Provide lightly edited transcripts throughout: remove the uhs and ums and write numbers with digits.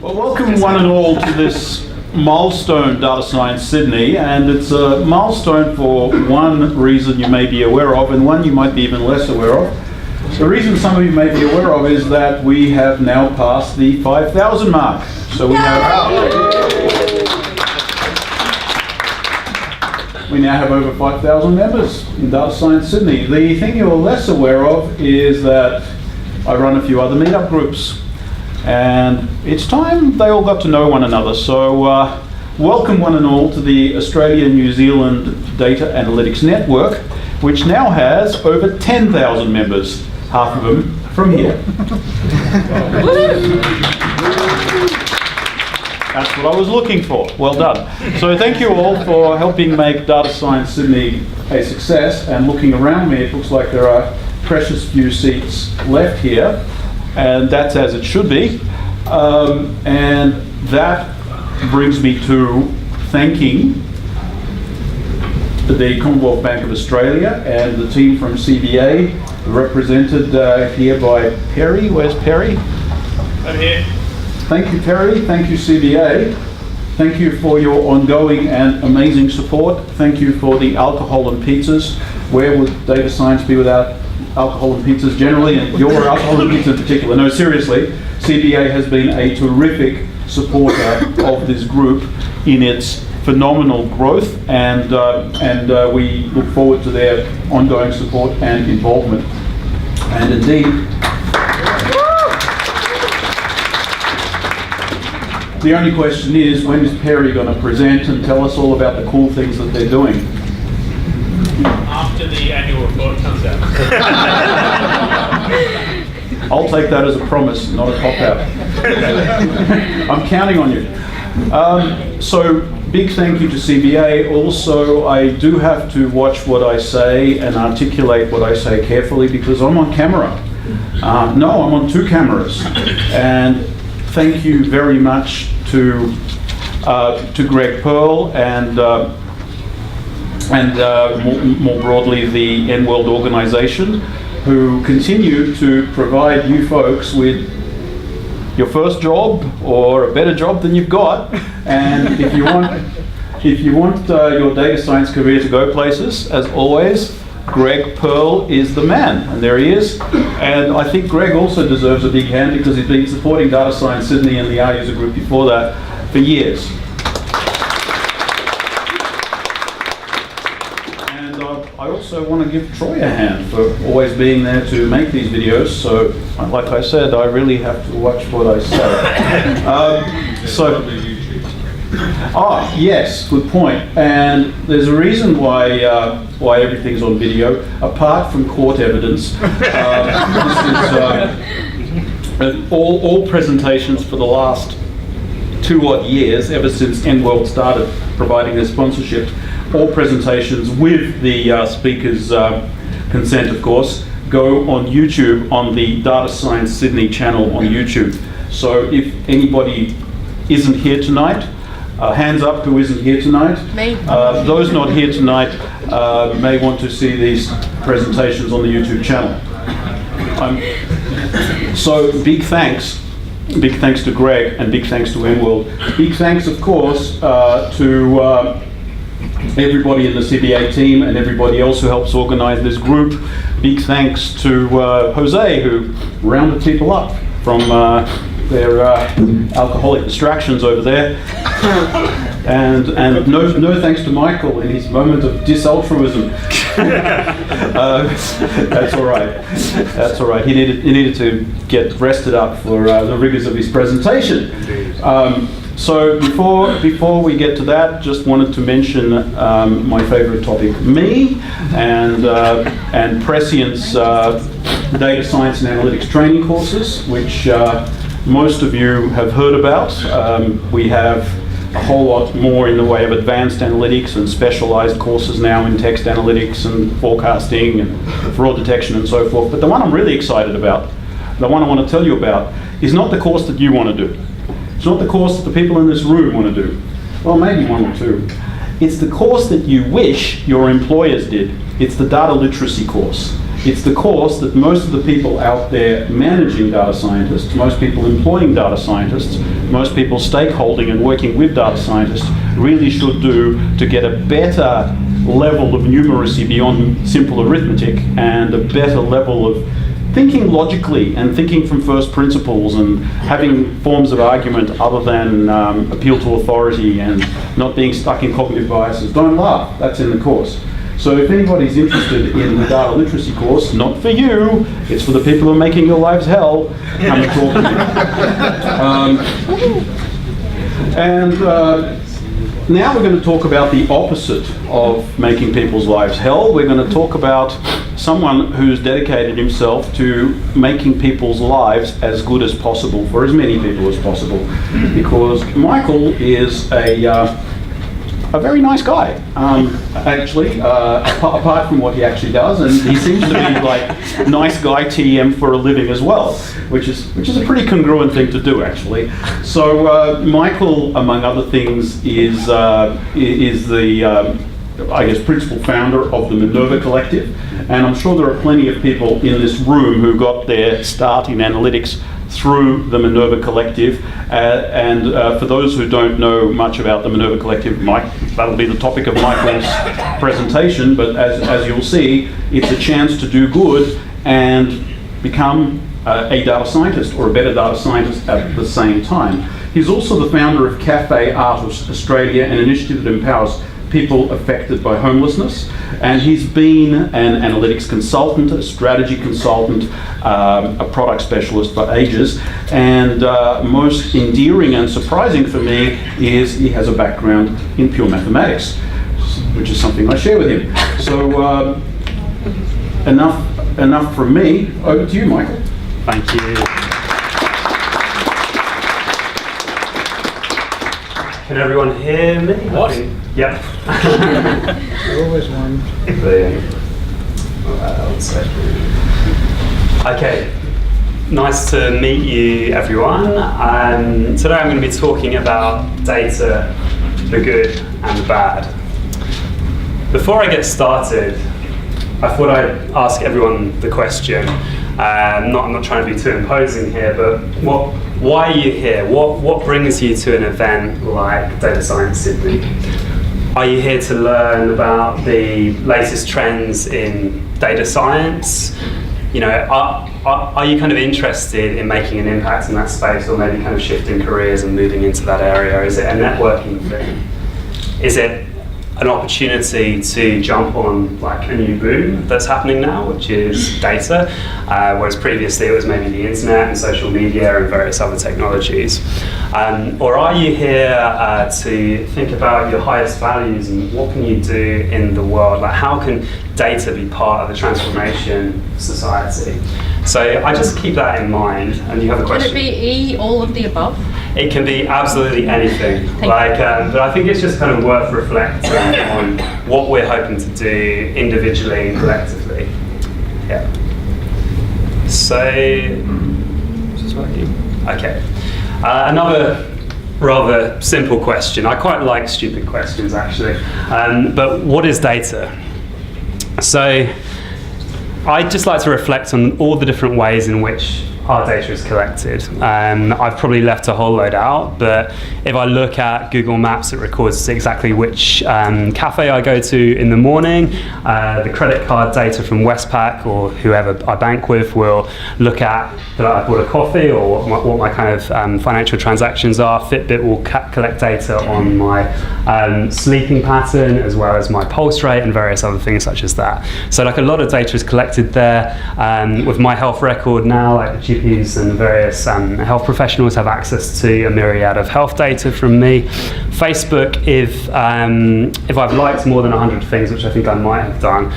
Well, welcome one and all to this milestone Data Science Sydney, and it's a milestone for one reason you may be aware of and one you might be even less aware of. The reason some of you may be aware of is that we have now passed the 5,000 mark. So we now have over 5,000 members in Data Science Sydney. The thing you're less aware of is that I run a few other meetup groups, and it's time they all got to know one another. So welcome one and all to the Australia-New Zealand Data Analytics Network, which now has over 10,000 members, half of them from here. That's what I was looking for. Well done. So thank you all for helping make Data Science Sydney a success. And looking around me, it looks like there are precious few seats left here, and that's as it should be. And that brings me to thanking the Commonwealth Bank of Australia and the team from CBA, represented here by Perry. Where's Perry? I'm here. Thank you, Perry. Thank you, CBA. Thank you for your ongoing and amazing support. Thank you for the alcohol and pizzas. Where would data science be without alcohol and pizzas generally, and your alcohol and pizza in particular? No, seriously, CBA has been a terrific supporter of this group in its phenomenal growth, and we look forward to their ongoing support and involvement. And indeed, the only question is, when is Perry going to present and tell us all about the cool things that they're doing? After the annual report comes out. I'll take that as a promise, not a cop-out. I'm counting on you. So, big thank you to CBA. Also, I do have to watch what I say and articulate what I say carefully because I'm on camera. No, I'm on two cameras. And thank you very much to Greg Pearl and more broadly the N-World organization, who continue to provide you folks with your first job or a better job than you've got. And if you want your data science career to go places, as always, Greg Pearl is the man, and there he is. And I think Greg also deserves a big hand because he's been supporting Data Science Sydney and the R User Group before that for years. And I also want to give Troy a hand for always being there to make these videos. So, like I said, I really have to watch what I say. Yes, good point. And there's a reason why everything's on video, apart from court evidence. This is all presentations for the last 2 odd years, ever since N-World started providing their sponsorship. All presentations with the speaker's consent, of course, go on YouTube on the Data Science Sydney channel on YouTube. So if anybody isn't here tonight, hands up who isn't here tonight. Me. Those not here tonight may want to see these presentations on the YouTube channel. So big thanks to Greg, and big thanks to N-World. Big thanks, of course, to everybody in the CBA team and everybody else who helps organize this group. Big thanks to Jose, who rounded people up from their alcoholic distractions over there. And no thanks to Michael in his moment of disaltruism. That's all right. That's all right. He needed to get rested up for the rigors of his presentation. So before we get to that, just wanted to mention my favorite topic, me, and Prescient's data science and analytics training courses, which most of you have heard about. We have a whole lot more in the way of advanced analytics and specialized courses now in text analytics and forecasting and fraud detection and so forth. But the one I'm really excited about, the one I want to tell you about, is not the course that you want to do. It's not the course that the people in this room want to do. Well, maybe one or two. It's the course that you wish your employers did. It's the data literacy course. It's the course that most of the people out there managing data scientists, most people employing data scientists, most people stakeholding and working with data scientists really should do to get a better level of numeracy beyond simple arithmetic and a better level of thinking logically and thinking from first principles and having forms of argument other than appeal to authority and not being stuck in cognitive biases. Don't laugh, that's in the course. So if anybody's interested in the data literacy course, not for you, it's for the people who are making your lives hell, come and talk to me. Now we're going to talk about the opposite of making people's lives hell. We're going to talk about someone who's dedicated himself to making people's lives as good as possible for as many people as possible. Because Michael is a very nice guy, actually, apart from what he actually does, and he seems to be like nice guy TM for a living as well, which is a pretty congruent thing to do, actually. So Michael, among other things, is the I guess principal founder of the Minerva Collective, and I'm sure there are plenty of people in this room who got their start in analytics through the Minerva Collective, and for those who don't know much about the Minerva Collective, that'll be the topic of Michael's presentation, but as you'll see, it's a chance to do good and become a data scientist or a better data scientist at the same time. He's also the founder of Cafe Art Australia, an initiative that empowers people affected by homelessness, and he's been an analytics consultant, a strategy consultant, a product specialist for ages, and most endearing and surprising for me is he has a background in pure mathematics, which is something I share with him. So enough from me. Over to you, Michael. Thank you. Can everyone hear me? What? Yep. Always one. Okay, nice to meet you, everyone. Today I'm going to be talking about data, the good and the bad. Before I get started, I thought I'd ask everyone the question. I'm not trying to be too imposing here, but why are you here? What brings you to an event like Data Science Sydney? Are you here to learn about the latest trends in data science? You know, are you kind of interested in making an impact in that space, or maybe kind of shifting careers and moving into that area? Is it a networking thing? Is it an opportunity to jump on like a new boom that's happening now, which is data, whereas previously it was maybe the internet and social media and various other technologies? Or are you here to think about your highest values and what can you do in the world? Like, how can data be part of the transformation of society? So I just keep that in mind, and you have a question. Could it be all of the above? It can be absolutely anything. But I think it's just kind of worth reflecting on what we're hoping to do individually and collectively. Yeah. So, is this working? Okay. Another rather simple question. I quite like stupid questions, actually. But what is data? So, I'd just like to reflect on all the different ways in which our data is collected. I've probably left a whole load out, but if I look at Google Maps, it records exactly which cafe I go to in the morning. The credit card data from Westpac or whoever I bank with will look at that I bought a coffee or what my kind of financial transactions are. Fitbit will collect data on my sleeping pattern as well as my pulse rate and various other things such as that. So like a lot of data is collected there. With my health record now, like the GPs and various health professionals have access to a myriad of health data from me. Facebook, if I've liked more than 100 things, which I think I might have done,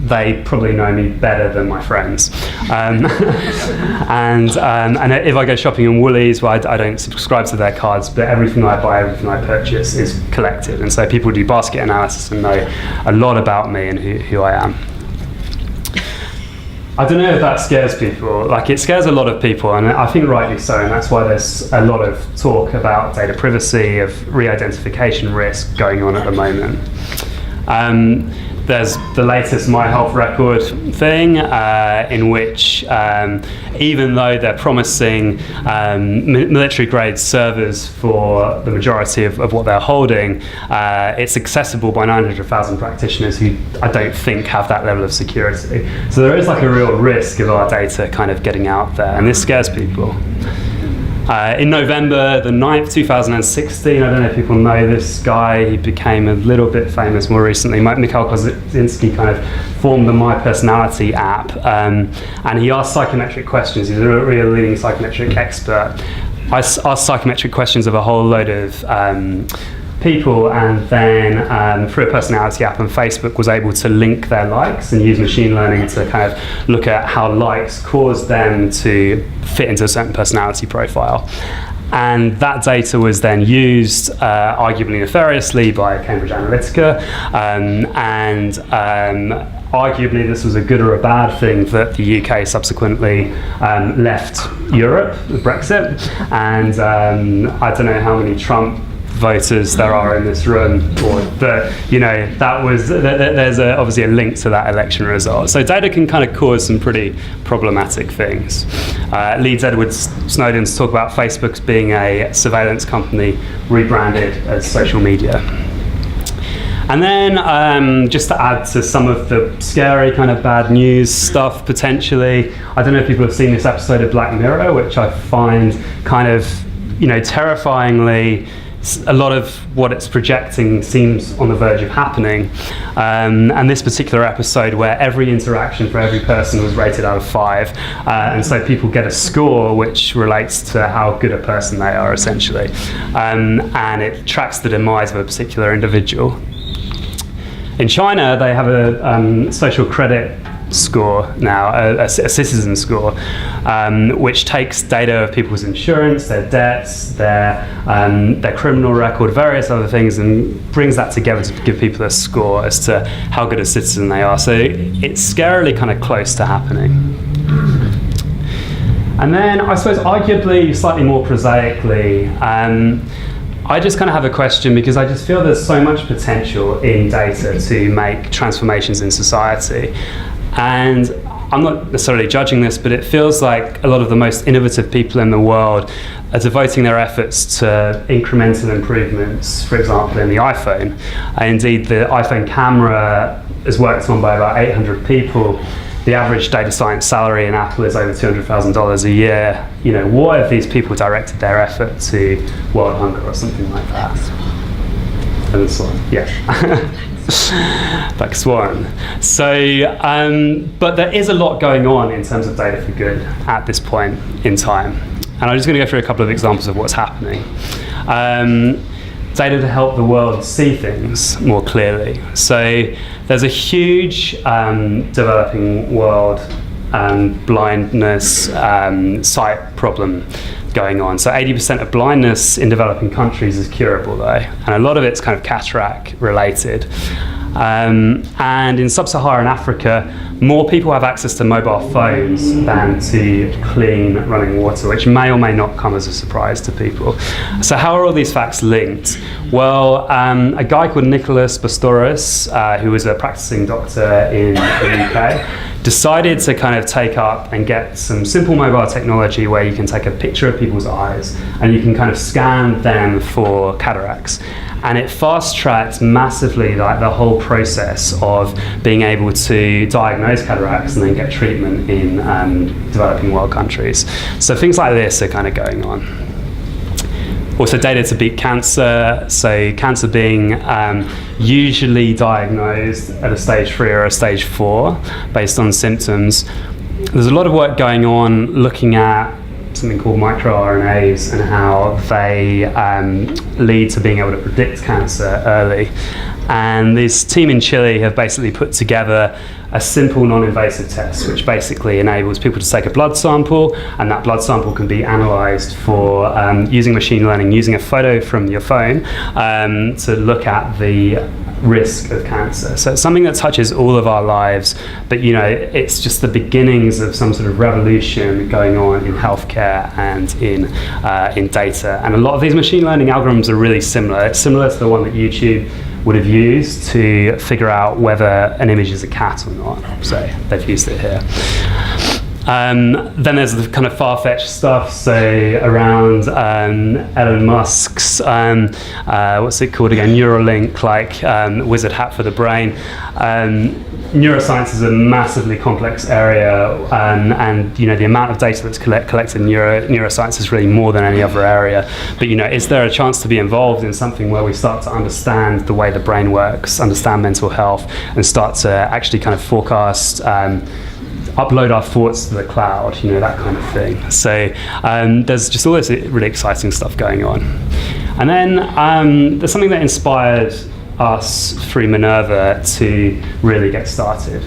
they probably know me better than my friends. And if I go shopping in Woolies, well, I don't subscribe to their cards, but everything I buy, everything I purchase is collected. And so people do basket analysis and know a lot about me and who I am. I don't know if that scares people. Like, it scares a lot of people, and I think rightly so, and that's why there's a lot of talk about data privacy, of re-identification risk going on at the moment. there's the latest My Health Record thing, in which even though they're promising military-grade servers for the majority of what they're holding, it's accessible by 900,000 practitioners who I don't think have that level of security. So there is like a real risk of our data kind of getting out there, and this scares people. In November the 9th, 2016, I don't know if people know this guy, he became a little bit famous more recently. Mikhail Kozinski kind of formed the My Personality app, and he asked psychometric questions. He's a real leading psychometric expert. I asked psychometric questions of a whole load of people, and then through a personality app on Facebook was able to link their likes and use machine learning to kind of look at how likes caused them to fit into a certain personality profile. And that data was then used, arguably nefariously, by Cambridge Analytica, and arguably this was a good or a bad thing that the UK subsequently left Europe with Brexit, and I don't know how many Trump voters there are in this room, but that was there's obviously a link to that election result. So data can kind of cause some pretty problematic things. Leeds Edward Snowden to talk about Facebook being a surveillance company rebranded as social media. And then just to add to some of the scary kind of bad news stuff potentially, I don't know if people have seen this episode of Black Mirror, which I find kind of terrifyingly, a lot of what it's projecting seems on the verge of happening. And this particular episode where every interaction for every person was rated out of 5. And so people get a score which relates to how good a person they are, essentially. And it tracks the demise of a particular individual. In China, they have a social credit score now, a citizen score, which takes data of people's insurance, their debts, their criminal record, various other things, and brings that together to give people a score as to how good a citizen they are. So it's scarily kind of close to happening. And then I suppose arguably, slightly more prosaically, I just kind of have a question, because I just feel there's so much potential in data to make transformations in society. And I'm not necessarily judging this, but it feels like a lot of the most innovative people in the world are devoting their efforts to incremental improvements, for example, in the iPhone. Indeed, the iPhone camera is worked on by about 800 people. The average data science salary in Apple is over $200,000 a year. What if these people directed their effort to world hunger or something like that? And so on. Yeah. Like Swan. So, but there is a lot going on in terms of data for good at this point in time. And I'm just going to go through a couple of examples of what's happening. Data to help the world see things more clearly. So there's a huge developing world blindness sight problem going on. So 80% of blindness in developing countries is curable though, and a lot of it's kind of cataract related. And in sub-Saharan Africa, more people have access to mobile phones than to clean running water, which may or may not come as a surprise to people. So how are all these facts linked? Well, a guy called Nicholas Bastoris, who was a practicing doctor in the UK, decided to kind of take up and get some simple mobile technology where you can take a picture of people's eyes and you can kind of scan them for cataracts. And it fast-tracks massively like the whole process of being able to diagnose cataracts and then get treatment in developing world countries. So things like this are kind of going on. Also data to beat cancer, so cancer being usually diagnosed at a stage 3 or a stage 4 based on symptoms. There's a lot of work going on looking at something called microRNAs and how they lead to being able to predict cancer early. And this team in Chile have basically put together a simple non-invasive test which basically enables people to take a blood sample, and that blood sample can be analysed for using machine learning, using a photo from your phone to look at the risk of cancer. So it's something that touches all of our lives, but it's just the beginnings of some sort of revolution going on in healthcare and in data. And a lot of these machine learning algorithms are really similar. It's similar to the one that YouTube would have used to figure out whether an image is a cat or not. So they've used it here. Then there's the kind of far-fetched stuff, so around Elon Musk's, what's it called again, Neuralink, like wizard hat for the brain. Neuroscience is a massively complex area, and you know, the amount of data that's collected in neuroscience is really more than any other area. But you know, is there a chance to be involved in something where we start to understand the way the brain works, understand mental health, and start to actually kind of forecast, upload our thoughts to the cloud, you know, that kind of thing. So there's just all this really exciting stuff going on. And then there's something that inspired us through Minerva to really get started.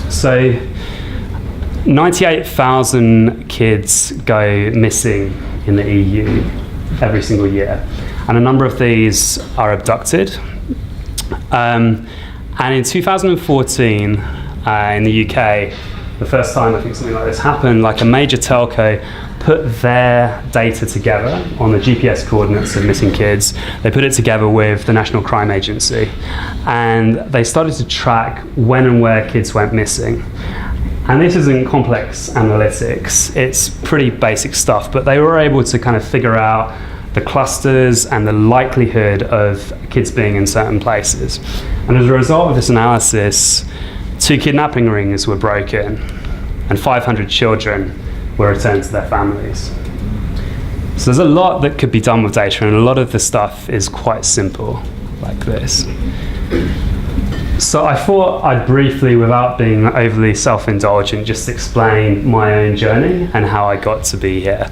So 98,000 kids go missing in the EU every single year, and a number of these are abducted. And in 2014, in the UK, the first time I think something like this happened, like a major telco put their data together on the GPS coordinates of missing kids. They put it together with the National Crime Agency, and they started to track when and where kids went missing. And this isn't complex analytics, it's pretty basic stuff, but they were able to kind of figure out the clusters and the likelihood of kids being in certain places. And as a result of this analysis, 2 kidnapping rings were broken and 500 children were returned to their families. So there's a lot that could be done with data, and a lot of the stuff is quite simple, like this. So I thought I'd briefly, without being overly self-indulgent, just explain my own journey and how I got to be here.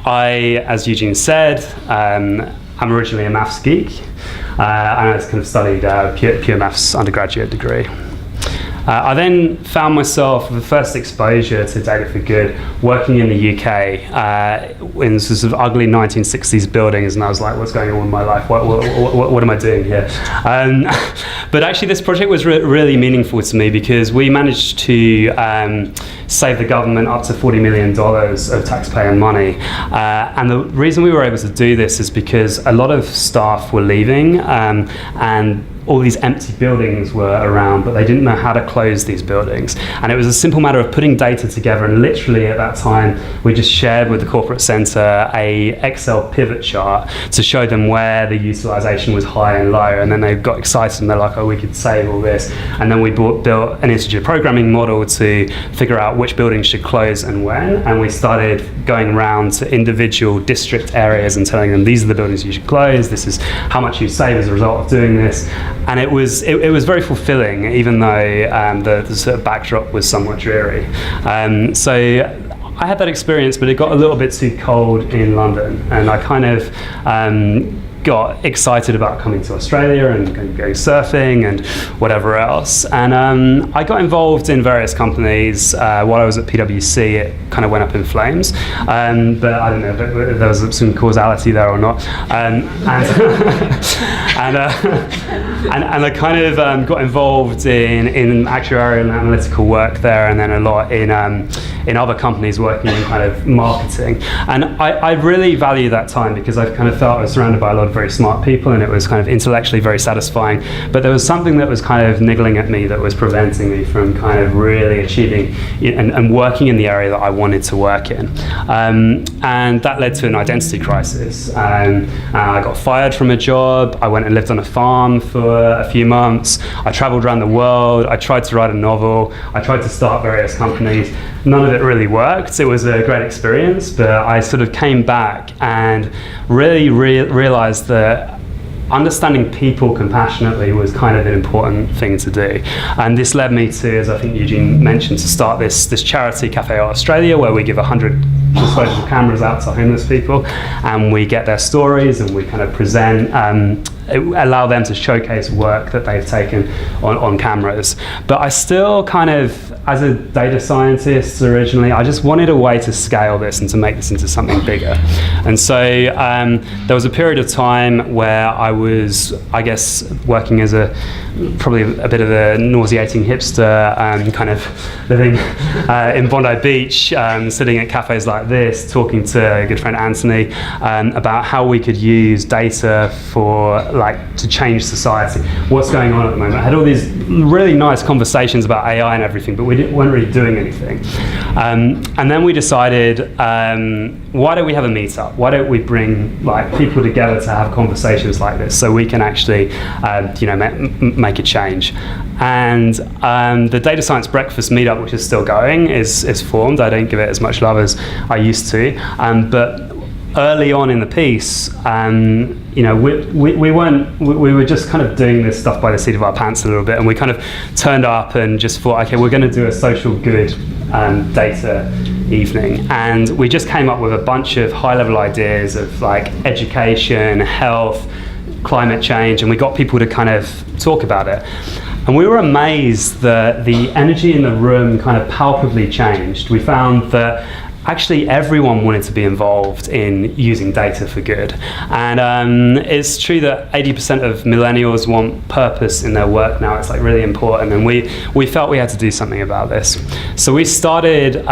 I, as Eugene said, I'm originally a maths geek. And I kind of studied pure maths undergraduate degree. I then found myself with the first exposure to data for good working in the UK in sort of ugly 1960s buildings, and I was like, what's going on in my life? What am I doing here? But actually this project was really meaningful to me because we managed to save the government up to $40 million of taxpayer money. And the reason we were able to do this is because a lot of staff were leaving, and all these empty buildings were around, but they didn't know how to close these buildings. And it was a simple matter of putting data together, and literally at that time, we just shared with the corporate centre a Excel pivot chart to show them where the utilisation was high and low, and then they got excited and they're like, oh, we could save all this. And then we built an integer programming model to figure out which buildings should close and when, and we started going around to individual district areas and telling them, these are the buildings you should close, this is how much you save as a result of doing this. And it was very fulfilling, even though the sort of backdrop was somewhat dreary. So I had that experience, but it got a little bit too cold in London, and I kind of got excited about coming to Australia and going surfing and whatever else. And I got involved in various companies. While I was at PwC, it kind of went up in flames. But I don't know if there was some causality there or not. And I kind of got involved in actuarial and analytical work there, and then a lot in other companies working in kind of marketing. And I really value that time because I kind of felt I was surrounded by a lot of very smart people, and it was kind of intellectually very satisfying. But there was something that was kind of niggling at me that was preventing me from kind of really achieving and working in the area that I wanted to work in. And that led to an identity crisis. I got fired from a job. I went and lived on a farm for a few months. I traveled around the world. I tried to write a novel. I tried to start various companies. None of it really worked. It was a great experience, but I sort of came back and really realized that understanding people compassionately was kind of an important thing to do. And this led me to, as I think Eugene mentioned, to start this charity, Cafe Australia, where we give 100 disposable cameras out to homeless people, and we get their stories and we kind of present, allow them to showcase work that they've taken on cameras. But I still kind of, as a data scientist originally, I just wanted a way to scale this and to make this into something bigger. And so there was a period of time where I was, I guess, working as probably a bit of a nauseating hipster, kind of living in Bondi Beach, sitting at cafes like this, talking to a good friend Anthony about how we could use data for like to change society. What's going on at the moment? I had all these really nice conversations about AI and everything, but weren't really doing anything. And then we decided, why don't we have a meetup? Why don't we bring like people together to have conversations like this, so we can actually, make a change. And the Data Science Breakfast meetup, which is still going, is formed. I don't give it as much love as I used to, but early on in the piece, we were just kind of doing this stuff by the seat of our pants a little bit, and we kind of turned up and just thought, okay, we're going to do a social good data evening, and we just came up with a bunch of high-level ideas of like education, health, climate change, and we got people to kind of talk about it. And we were amazed that the energy in the room kind of palpably changed. We found that actually everyone wanted to be involved in using data for good. And it's true that 80% of millennials want purpose in their work now. It's like really important, and we felt we had to do something about this. So we started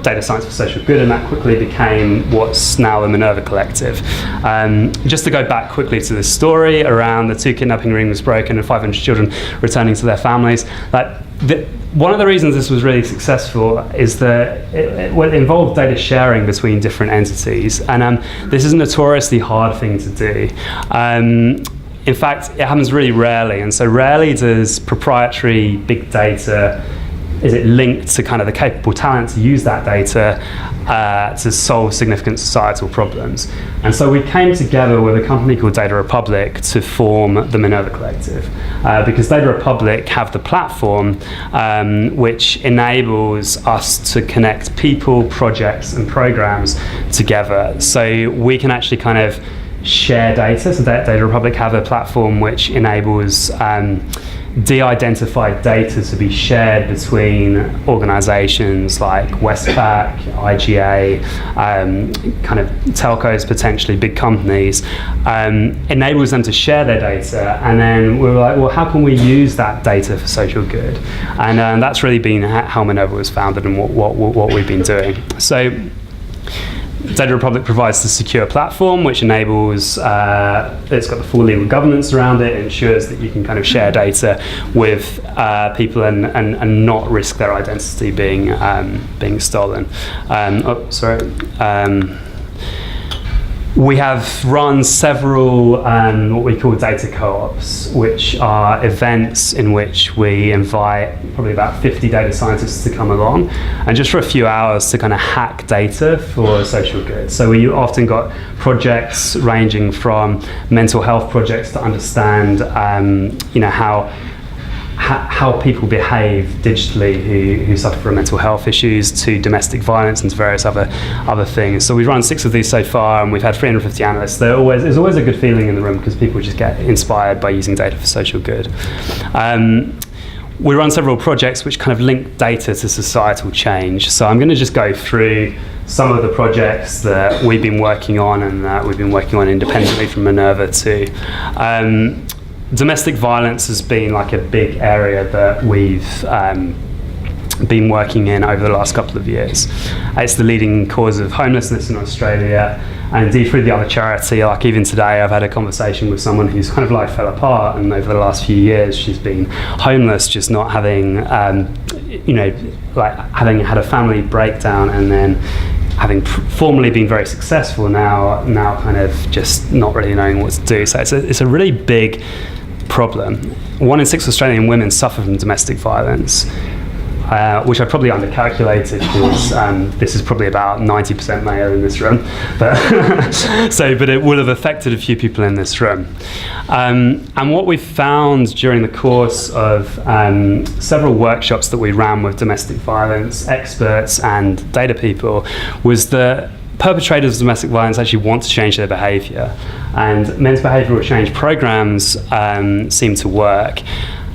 Data Science for Social Good, and that quickly became what's now the Minerva Collective. Just to go back quickly to the story around the 2 kidnapping rings broken and 500 children returning to their families. One of the reasons this was really successful is that it involved data sharing between different entities, and this is a notoriously hard thing to do. In fact, it happens really rarely, and so rarely does proprietary big data, is it linked to kind of the capable talent to use that data to solve significant societal problems. And so we came together with a company called Data Republic to form the Minerva Collective, because Data Republic have the platform which enables us to connect people, projects, and programs together. So we can actually kind of share data. So Data Republic have a platform which enables de-identified data to be shared between organizations like Westpac, IGA, kind of telcos, potentially big companies, enables them to share their data. And then we were like, well, how can we use that data for social good? And that's really been how Minerva was founded and what we've been doing. So Data Republic provides the secure platform, which enables, it's got the full legal governance around it, ensures that you can kind of share data with people and not risk their identity being stolen. We have run several what we call data co-ops, which are events in which we invite probably about 50 data scientists to come along, and just for a few hours to kind of hack data for social good. So we often got projects ranging from mental health projects to understand how people behave digitally who suffer from mental health issues, to domestic violence and to various other things. So we've run 6 of these so far, and we've had 350 analysts. There's always a good feeling in the room because people just get inspired by using data for social good. We run several projects which kind of link data to societal change. So I'm going to just go through some of the projects that we've been working on and that we've been working on independently from Minerva too. Domestic violence has been like a big area that we've been working in over the last couple of years. It's the leading cause of homelessness in Australia, and indeed through the other charity, like even today I've had a conversation with someone whose kind of life fell apart, and over the last few years she's been homeless, just not having having had a family breakdown, and then having formerly been very successful, now kind of just not really knowing what to do. So it's a really big problem. 1 in 6 Australian women suffer from domestic violence, which I probably undercalculated because this is probably about 90% male in this room, but it would have affected a few people in this room. And what we found during the course of several workshops that we ran with domestic violence experts and data people was that perpetrators of domestic violence actually want to change their behaviour, and men's behavioural change programs seem to work.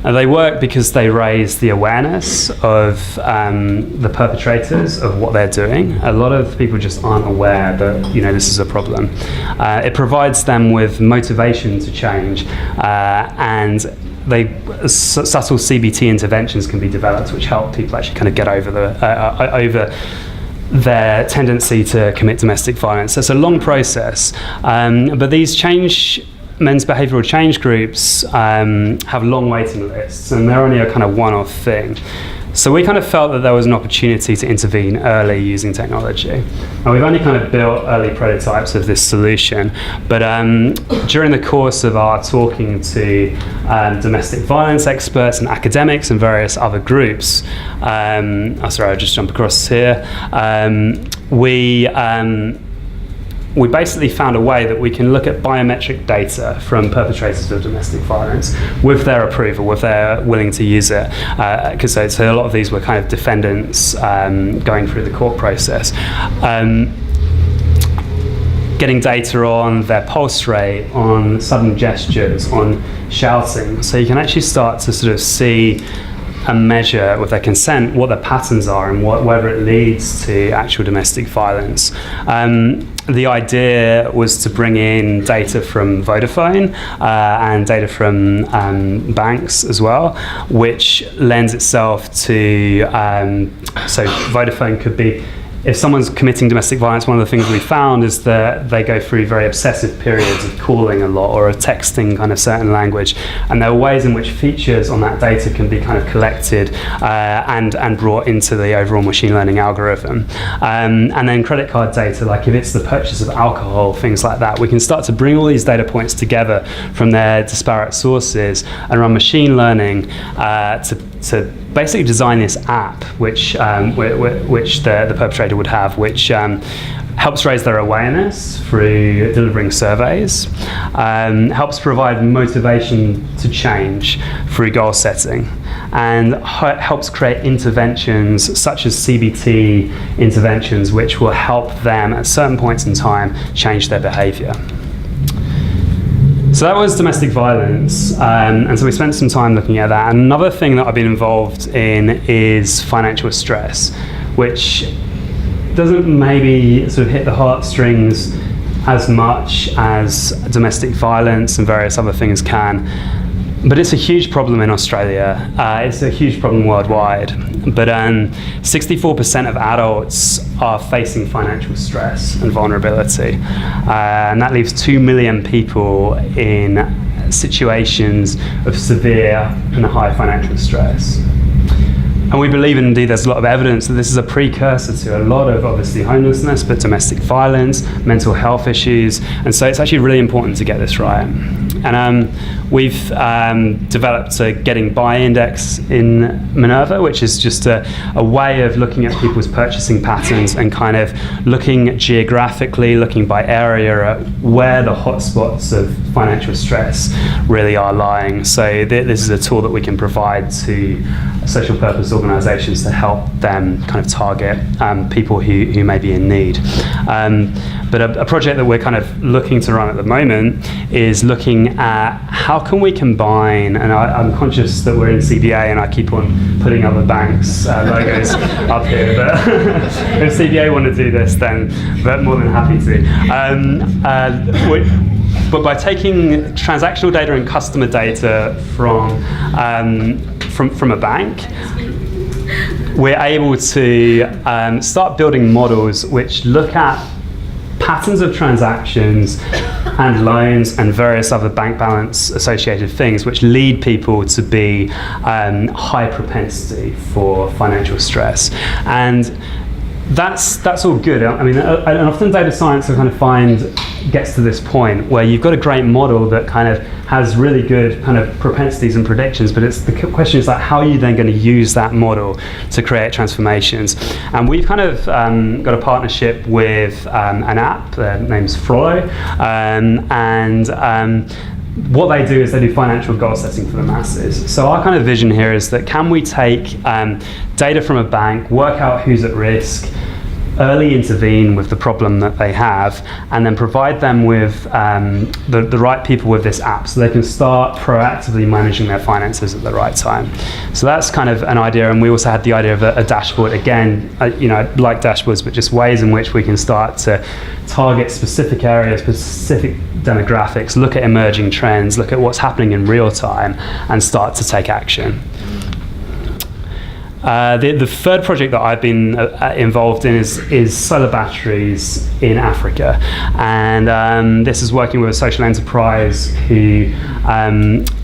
And they work because they raise the awareness of the perpetrators of what they're doing. A lot of people just aren't aware that this is a problem. It provides them with motivation to change, and subtle CBT interventions can be developed which help people actually kind of get over their tendency to commit domestic violence. It's a long process, but these men's behavioural change groups have long waiting lists, and they're only a kind of one-off thing. So we kind of felt that there was an opportunity to intervene early using technology. And we've only kind of built early prototypes of this solution, but during the course of our talking to domestic violence experts and academics and various other groups, sorry, I'll just jump across here, we basically found a way that we can look at biometric data from perpetrators of domestic violence with their approval, if they're willing to use it. Because so a lot of these were kind of defendants going through the court process. Getting data on their pulse rate, on sudden gestures, on shouting. So you can actually start to sort of see and measure with their consent what their patterns are and whether it leads to actual domestic violence. The idea was to bring in data from Vodafone and data from banks as well, which lends itself to, so Vodafone could be, if someone's committing domestic violence, one of the things we found is that they go through very obsessive periods of calling a lot or of texting kind of certain language. And there are ways in which features on that data can be kind of collected and brought into the overall machine learning algorithm. And then credit card data, like if it's the purchase of alcohol, things like that, we can start to bring all these data points together from their disparate sources and run machine learning to basically design this app which the perpetrator would have, which helps raise their awareness through delivering surveys, helps provide motivation to change through goal setting, and helps create interventions such as CBT interventions which will help them at certain points in time change their behaviour. So that was domestic violence, and so we spent some time looking at that. And another thing that I've been involved in is financial stress, which doesn't maybe sort of hit the heartstrings as much as domestic violence and various other things can. But it's a huge problem in Australia. It's a huge problem worldwide. But 64% of adults are facing financial stress and vulnerability. And that leaves 2 million people in situations of severe and high financial stress. And we believe, and indeed there's a lot of evidence, that this is a precursor to a lot of obviously homelessness, but domestic violence, mental health issues. And so it's actually really important to get this right. And we've developed a Getting By index in Minerva, which is just a way of looking at people's purchasing patterns and kind of looking geographically, looking by area at where the hotspots of financial stress really are lying. So this is a tool that we can provide to social purpose organisations to help them kind of target people who may be in need. But a project that we're kind of looking to run at the moment is looking at how can we combine, and I'm conscious that we're in CBA and I keep on putting other banks' logos up here, but if CBA want to do this, then we're more than happy to. But by taking transactional data and customer data from a bank, we're able to start building models which look at patterns of transactions and loans and various other bank balance associated things which lead people to be high propensity for financial stress. And that's all good. I mean, and often data science I kind of find gets to this point where you've got a great model that kind of has really good kind of propensities and predictions, but it's the question is like, how are you then going to use that model to create transformations? And we've kind of got a partnership with an app, their name's Frollo, and what they do is they do financial goal setting for the masses. So our kind of vision here is that can we take data from a bank, work out who's at risk, early intervene with the problem that they have, and then provide them with the right people with this app so they can start proactively managing their finances at the right time. So that's kind of an idea, and we also had the idea of a dashboard. Again, like dashboards, but just ways in which we can start to target specific areas, specific demographics, look at emerging trends, look at what's happening in real time, and start to take action. The third project that I've been involved in is solar batteries in Africa, and this is working with a social enterprise who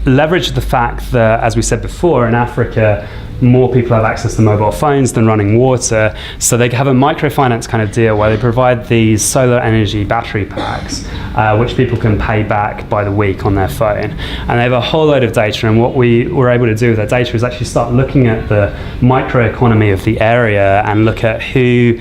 leveraged the fact that, as we said before, in Africa more people have access to mobile phones than running water, so they have a microfinance kind of deal where they provide these solar energy battery packs which people can pay back by the week on their phone. And they have a whole load of data, and what we were able to do with that data is actually start looking at the microeconomy of the area and look at who,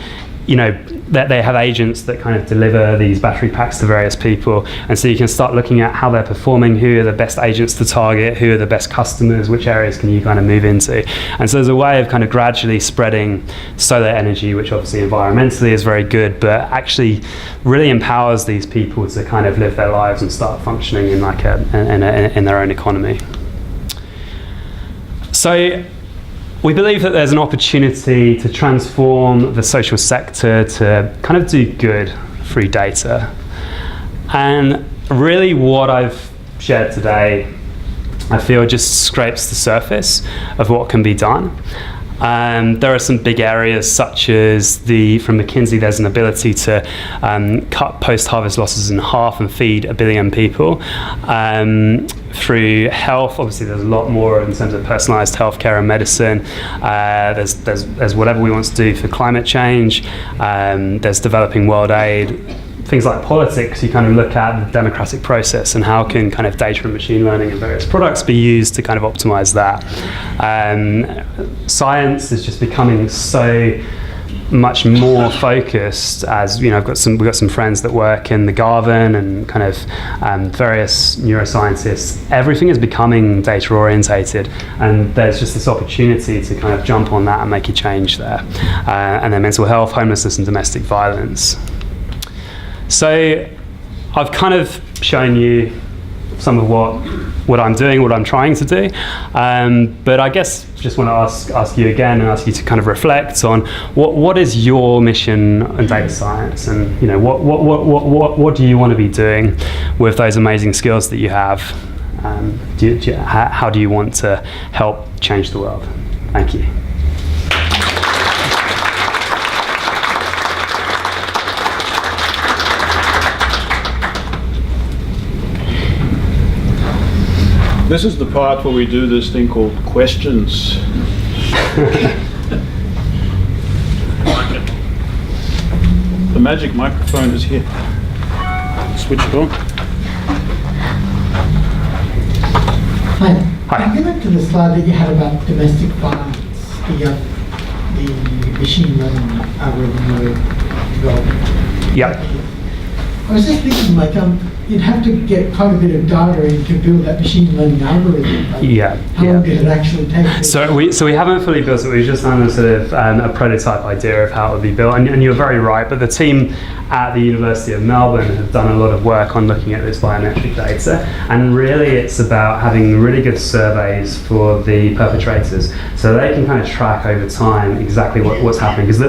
that they have agents that kind of deliver these battery packs to various people, and so you can start looking at how they're performing, who are the best agents to target, who are the best customers, which areas can you kind of move into. And so there's a way of kind of gradually spreading solar energy, which obviously environmentally is very good, but actually really empowers these people to kind of live their lives and start functioning in like in their own economy. So we believe that there's an opportunity to transform the social sector to kind of do good through data. And really what I've shared today, I feel just scrapes the surface of what can be done. There are some big areas such as from McKinsey, there's an ability to cut post-harvest losses in half and feed 1 billion people. Through health, obviously there's a lot more in terms of personalised healthcare and medicine. There's whatever we want to do for climate change. There's developing world aid. Things like politics, you kind of look at the democratic process and how can kind of data and machine learning and various products be used to kind of optimize that. Science is just becoming so much more focused, as we've got some friends that work in the Garvan and kind of various neuroscientists. Everything is becoming data orientated, and there's just this opportunity to kind of jump on that and make a change there. And then mental health, homelessness and domestic violence. So I've kind of shown you some of what I'm doing, what I'm trying to do, but I guess just want to ask you again and ask you to kind of reflect on what is your mission in data science, and what do you want to be doing with those amazing skills that you have? How do you want to help change the world? Thank you. This is the part where we do this thing called questions. The magic microphone is here. Switch it on. Hi. Hi. Go back to the slide that you had about domestic violence, the machine learning algorithm you were developing. Yep. I was just thinking, you'd have to get quite a bit of data in to build that machine learning algorithm. How long did it actually take? So we haven't fully built it. We've just done a sort of a prototype idea of how it would be built. And you're very right. But the team at the University of Melbourne have done a lot of work on looking at this biometric data. And really, it's about having really good surveys for the perpetrators, so they can kind of track over time exactly what's happening. Because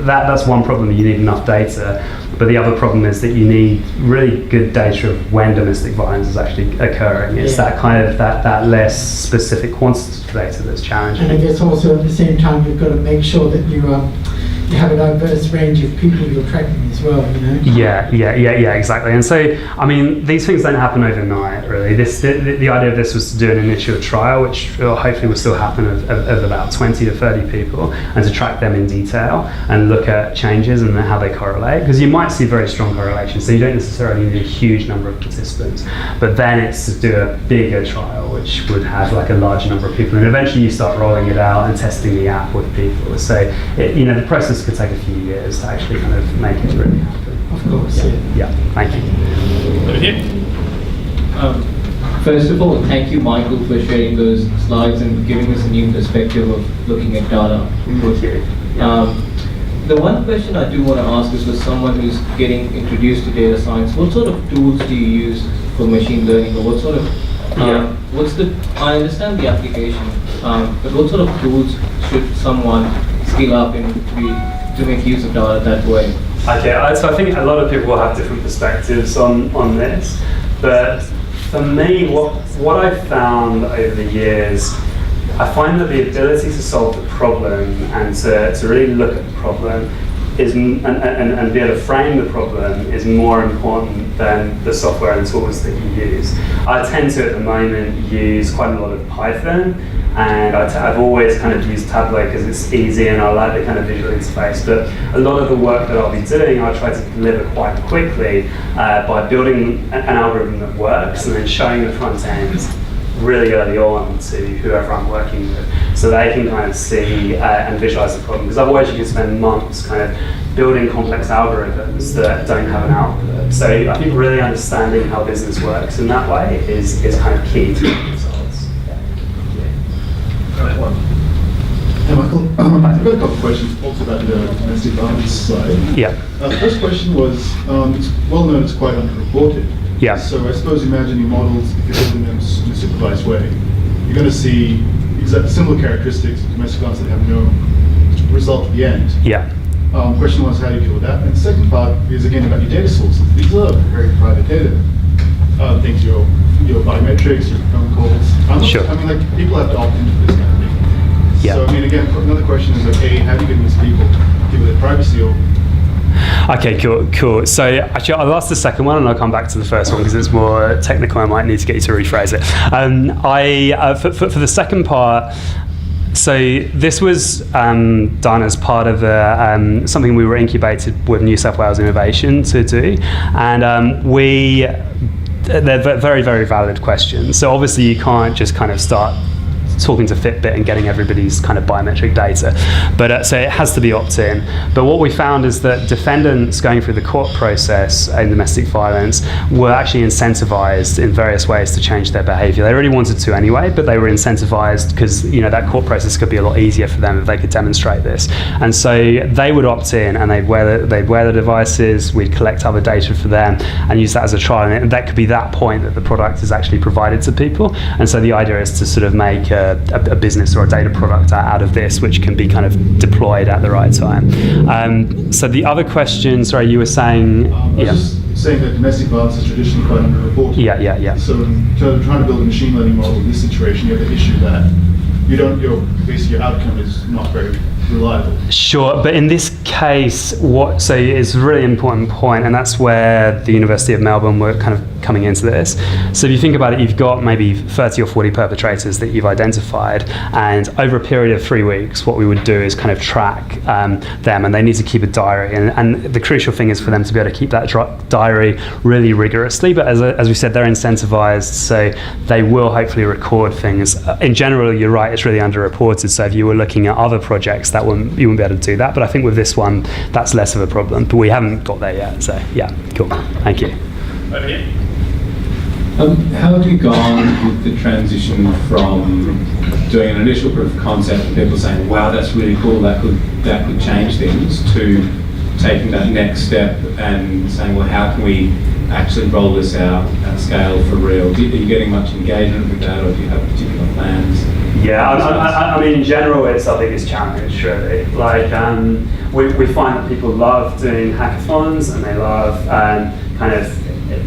that's one problem. You need enough data. But the other problem is that you need really good data of when domestic violence is actually occurring. It's that kind of that less specific quantitative data that's challenging. And I guess also at the same time you've got to make sure that you have a diverse range of people you're tracking as well, Yeah, exactly. And so, I mean, these things don't happen overnight, really. The idea of this was to do an initial trial, which hopefully will still happen of about 20 to 30 people, and to track them in detail and look at changes and how they correlate. Because you might see very strong correlations, so you don't necessarily need a huge number of participants. But then it's to do a bigger trial, which would have like a large number of people, and eventually you start rolling it out and testing the app with people. So, the process could take a few years to actually kind of make it really happen. Of course, yeah. Thank you. Over here. First of all, thank you, Michael, for sharing those slides and giving us a new perspective of looking at data. The one question I do want to ask is, for someone who's getting introduced to data science, what sort of tools do you use for machine learning, or what sort of I understand the application, but what sort of tools should someone skill up in to make use of data that way? Okay, so I think a lot of people will have different perspectives on this, but for me, what I've found over the years I find that the ability to solve the problem and to really look at the problem is, and be able to frame the problem is more important than the software and tools that you use. I tend to, at the moment, use quite a lot of Python, and I've always kind of used Tableau because it's easy and I like the kind of visual interface, but a lot of the work that I'll be doing, I try to deliver quite quickly by building an algorithm that works and then showing the front end really early on to whoever I'm working with, so they can kind of see and visualize the problem. Because otherwise you can spend months kind of building complex algorithms that don't have an output. So I think really understanding how business works in that way is kind of key to the results. Hey Michael, I've got a couple of questions also about the domestic violence side. Yeah. The first question was, it's well known it's quite underreported. Yeah. So I suppose imagine your models, if you're building them in a supervised way, you're going to see similar characteristics of domestic violence that have no result at the end. Yeah. Question was, how do you deal with that? And the second part is again about your data sources. These are very private data. Things your biometrics, your phone calls. Sure. I mean, like, people have to opt into this kind of thing. Yeah. So I mean, again, another question is like, hey, how do you convince people to give it their privacy over? Okay, cool. So actually, I'll ask the second one, and I'll come back to the first one because it's more technical. I might need to get you to rephrase it. For the second part, so this was done as part of something we were incubated with New South Wales Innovation to do, and they're very, very valid questions. So obviously, you can't just kind of start talking to Fitbit and getting everybody's kind of biometric data. But so it has to be opt-in. But what we found is that defendants going through the court process in domestic violence were actually incentivized in various ways to change their behavior. They really wanted to anyway, but they were incentivized because that court process could be a lot easier for them if they could demonstrate this. And so they would opt in and they'd wear the devices, we'd collect other data for them and use that as a trial. And that could be that point that the product is actually provided to people. And so the idea is to sort of make a business or a data product out of this, which can be kind of deployed at the right time. So the other question, sorry, you were saying... I was just saying that domestic violence is traditionally quite underreported. Yeah. So in terms of trying to build a machine learning model in this situation, you have the issue that your outcome is not very reliable. Sure, but in this case, so it's a really important point, and that's where the University of Melbourne were kind of coming into this. So if you think about it, you've got maybe 30 or 40 perpetrators that you've identified, and over a period of 3 weeks, what we would do is kind of track them, and they need to keep a diary. And the crucial thing is for them to be able to keep that diary really rigorously, but as we said, they're incentivized, so they will hopefully record things. In general, you're right, it's really underreported, so if you were looking at other projects, you wouldn't be able to do that, but I think with this one, that's less of a problem, but we haven't got there yet, so yeah, cool, thank you. Over here. How have you gone with the transition from doing an initial proof of concept and people saying, wow, that's really cool, that could change things, to taking that next step and saying, well, how can we actually roll this out at scale for real? Are you getting much engagement with that, or do you have particular plans? Yeah, I mean, in general, it's our biggest challenge, really. Like, we find that people love doing hackathons, and they love kind of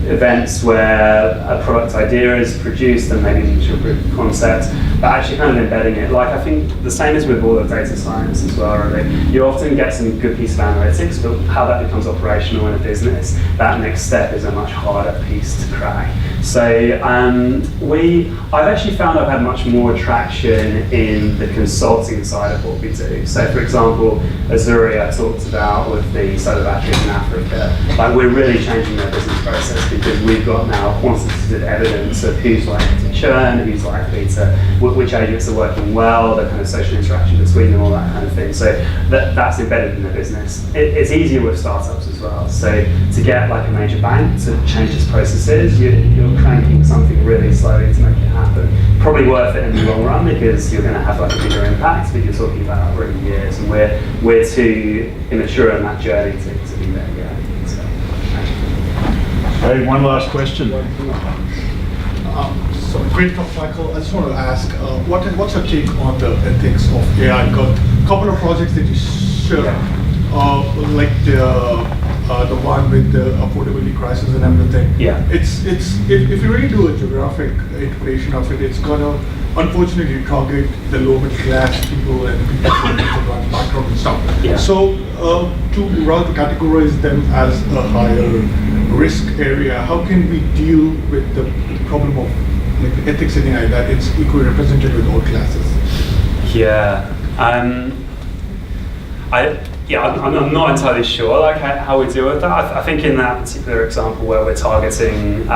events where a product idea is produced and maybe initial proof of concept, but actually kind of embedding it. Like, I think the same is with all of data science as well, really. You often get some good piece of analytics, but how that becomes operational in a business, that next step is a much harder piece to crack. So I've actually found I've had much more traction in the consulting side of what we do. So for example, Azuri I talked about with the solar batteries in Africa, like we're really changing their business process because we've got now quantitative evidence of who's likely to churn, who's likely to, which agents are working well, the kind of social interaction between them, all that kind of thing. So that's embedded in the business. It's easier with startups as well. So to get like a major bank to change its processes, you're cranking something really slowly to make it happen. Probably worth it in the long run because you're going to have like a bigger impact, but you're talking about already years, and we're too immature in that journey to be there yet. So. Okay, one last question. So great talk, Michael. I just want to ask, what's your take on the ethics of AI? Got a couple of projects that you shared, like the one with the affordability crisis and everything. Yeah. If you really do a geographic interpretation of it, it's gonna unfortunately target the lower middle class people and people from different background and stuff. Yeah. So rather categorize them as a higher risk area, how can we deal with the problem of like the ethics and AI that it's equally represented with all classes? Yeah. I'm not entirely sure like how we deal with that. I think in that particular example where we're targeting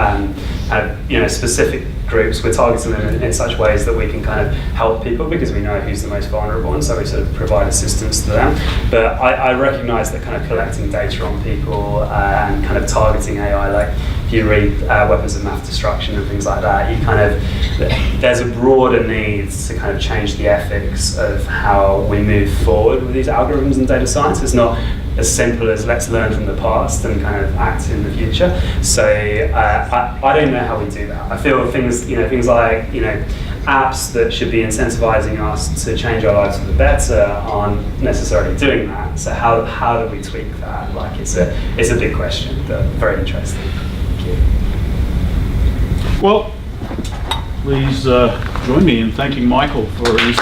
specific groups, we're targeting them in such ways that we can kind of help people because we know who's the most vulnerable, and so we sort of provide assistance to them. But I recognise that kind of collecting data on people and kind of targeting AI, like if you read Weapons of Mass Destruction and things like that, you kind of, there's a broader need to kind of change the ethics of how we move forward with these algorithms and data science. It's not as simple as let's learn from the past and kind of act in the future. So I don't know how we do that. I feel things like apps that should be incentivizing us to change our lives for the better aren't necessarily doing that. So how do we tweak that? Like it's a big question, but very interesting. Thank you. Well, please join me in thanking Michael for his